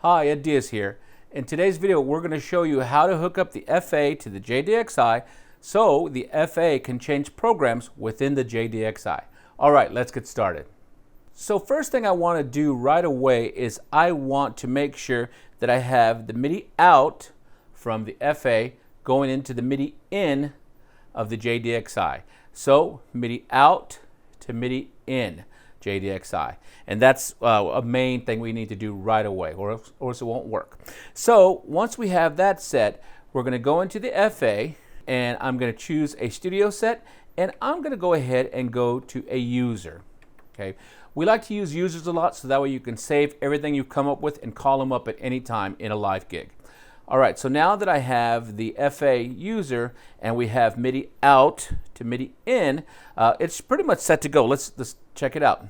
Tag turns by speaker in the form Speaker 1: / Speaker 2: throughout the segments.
Speaker 1: Hi, Ed Diaz here. In today's video, we're going to show you how to hook up the FA to the JDXI so the FA can change programs within the JDXI. All right, let's get started. So first thing I want to do right away is I want to make sure that I have the MIDI out from the FA going into the MIDI in of the JDXI. So MIDI out to MIDI in JDXI. And that's a main thing we need to do right away, or else it won't work. So once we have that set, we're going to go into the FA, and I'm going to choose a studio set, and I'm going to go ahead and go to a user. Okay. We like to use users a lot, so that way you can save everything you've come up with and call them up at any time in a live gig. All right, so now that I have the FA user and we have MIDI out to MIDI in, it's pretty much set to go. Let's check it out.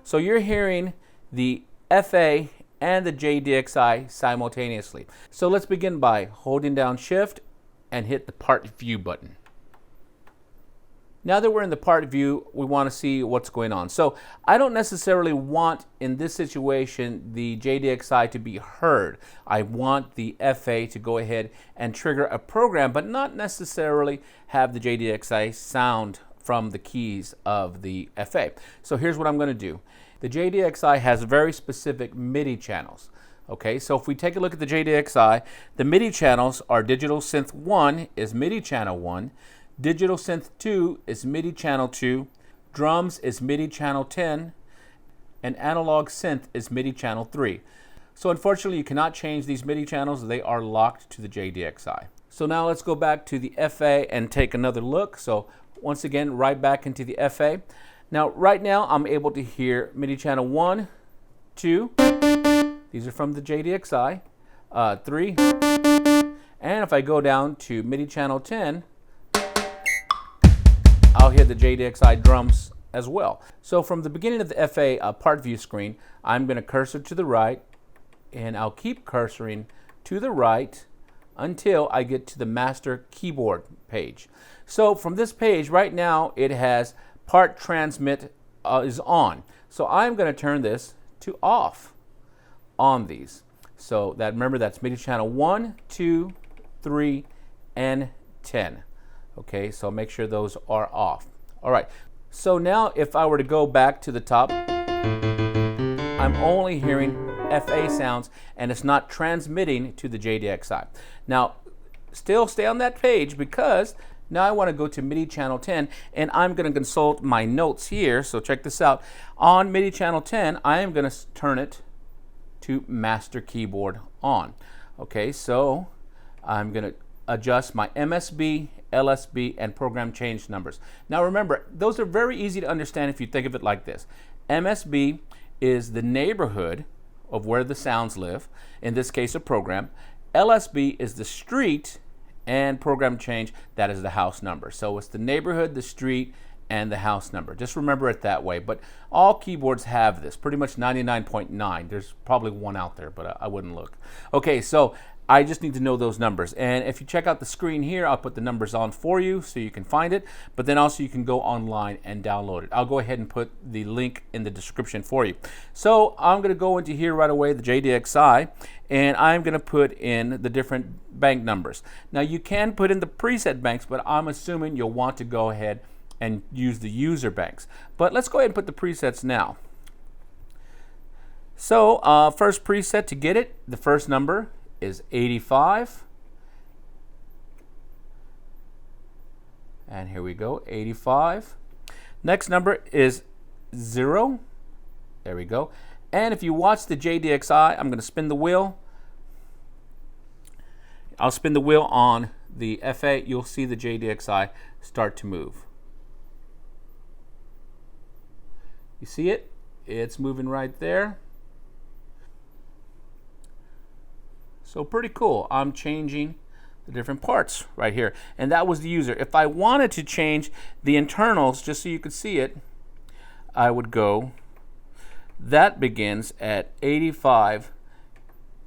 Speaker 1: So you're hearing the FA and the JDXI simultaneously. So let's begin by holding down Shift and hit the Part View button. Now that we're in the part view, we want to see what's going on. So I don't necessarily want, in this situation, the JDXI to be heard. I want the FA to go ahead and trigger a program, but not necessarily have the JDXI sound from the keys of the FA. So here's what I'm going to do. The JDXI has very specific MIDI channels. Okay, so if we take a look at the JDXI, the MIDI channels are Digital Synth 1 is MIDI channel 1, Digital Synth 2 is MIDI channel 2, Drums is MIDI channel 10, and Analog Synth is MIDI channel 3. So unfortunately you cannot change these MIDI channels, they are locked to the JDXI. So now let's go back to the FA and take another look. So once again, right back into the FA. Now right now I'm able to hear MIDI channel 1, 2, these are from the JDXI, 3, and if I go down to MIDI channel 10, I'll hear the JDXI drums as well. So from the beginning of the FA part view screen, I'm going to cursor to the right, and I'll keep cursoring to the right until I get to the master keyboard page. So from this page right now, it has part transmit is on. So I'm going to turn this to off on these. So that, remember, that's MIDI channel 1, 2, 3, and 10. Okay, so make sure those are off. All right, so now if I were to go back to the top, I'm only hearing FA sounds and it's not transmitting to the JDXI. Now, still stay on that page because now I want to go to MIDI channel 10 and I'm going to consult my notes here. So check this out. On MIDI channel 10, I am going to turn it to master keyboard on. Okay, so I'm going to adjust my MSB, LSB, and program change numbers. Now remember, those are very easy to understand if you think of it like this. MSB is the neighborhood of where the sounds live, in this case a program. LSB is the street, and program change, that is the house number. So it's the neighborhood, the street, and the house number. Just remember it that way. But all keyboards have this, pretty much 99.9. There's probably one out there, but I wouldn't look. Okay, so I just need to know those numbers. And if you check out the screen here, I'll put the numbers on for you so you can find it. But then also you can go online and download it. I'll go ahead and put the link in the description for you. So I'm going to go into here right away, the JDXI, and I'm going to put in the different bank numbers. Now you can put in the preset banks, but I'm assuming you'll want to go ahead and use the user banks. But let's go ahead and put the presets now. So first preset to get it, the first number is 85. And here we go, 85. Next number is 0. There we go. And if you watch the JDXI, I'm going to spin the wheel. I'll spin the wheel on the FA. You'll see the JDXI start to move. You see it? It's moving right there. So pretty cool. I'm changing the different parts right here. And that was the user. If I wanted to change the internals, just so you could see it, I would go, that begins at 85.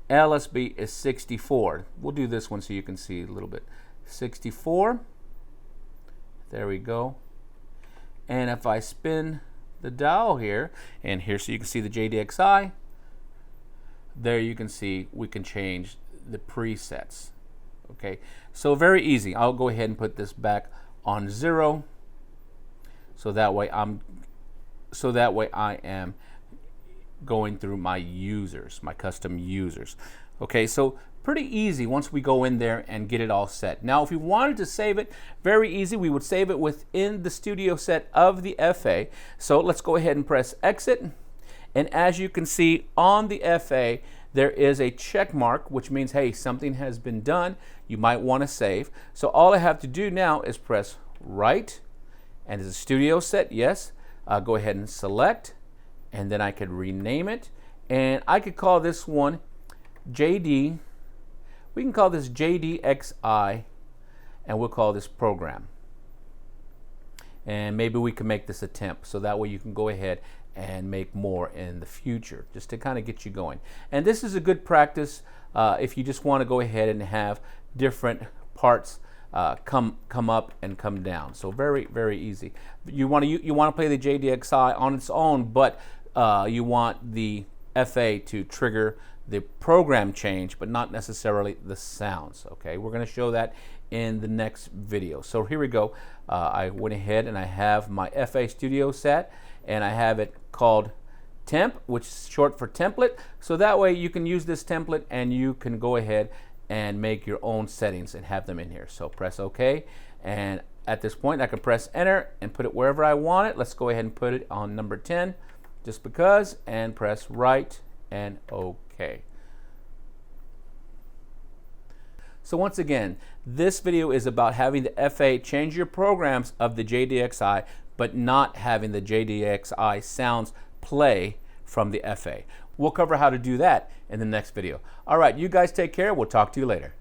Speaker 1: LSB is 64. We'll do this one so you can see a little bit. 64. There we go. And if I spin the dial here, and here so you can see the JDXI. There you can see we can change the presets. Okay, so very easy. I'll go ahead and put this back on 0, so that way I am going through my users, my custom users. Okay, so pretty easy once we go in there and get it all set. Now, if we wanted to save it, very easy. We would save it within the studio set of the FA. So let's go ahead and press exit. And as you can see on the FA, there is a check mark, which means, hey, something has been done. You might want to save. So all I have to do now is press right, and is a studio set, yes. Go ahead and select, and then I could rename it. And I could call this one JD. We can call this JDXI, and we'll call this program. And maybe we can make this a temp, so that way you can go ahead and make more in the future, just to kind of get you going. And this is a good practice if you just want to go ahead and have different parts come up and come down. So very, very easy. You want to play the JDXI on its own, but you want the FA to trigger the program change, but not necessarily the sounds. Okay, we're going to show that in the next video. So here we go. I went ahead and I have my FA Studio set, and I have it called temp, which is short for template. So that way you can use this template and you can go ahead and make your own settings and have them in here. So press OK, and at this point I can press enter and put it wherever I want it. Let's go ahead and put it on number 10 just because, and press right and OK. So once again, this video is about having the FA change your programs of the JDXI, but not having the JDXI sounds play from the FA. We'll cover how to do that in the next video. All right, you guys take care. We'll talk to you later.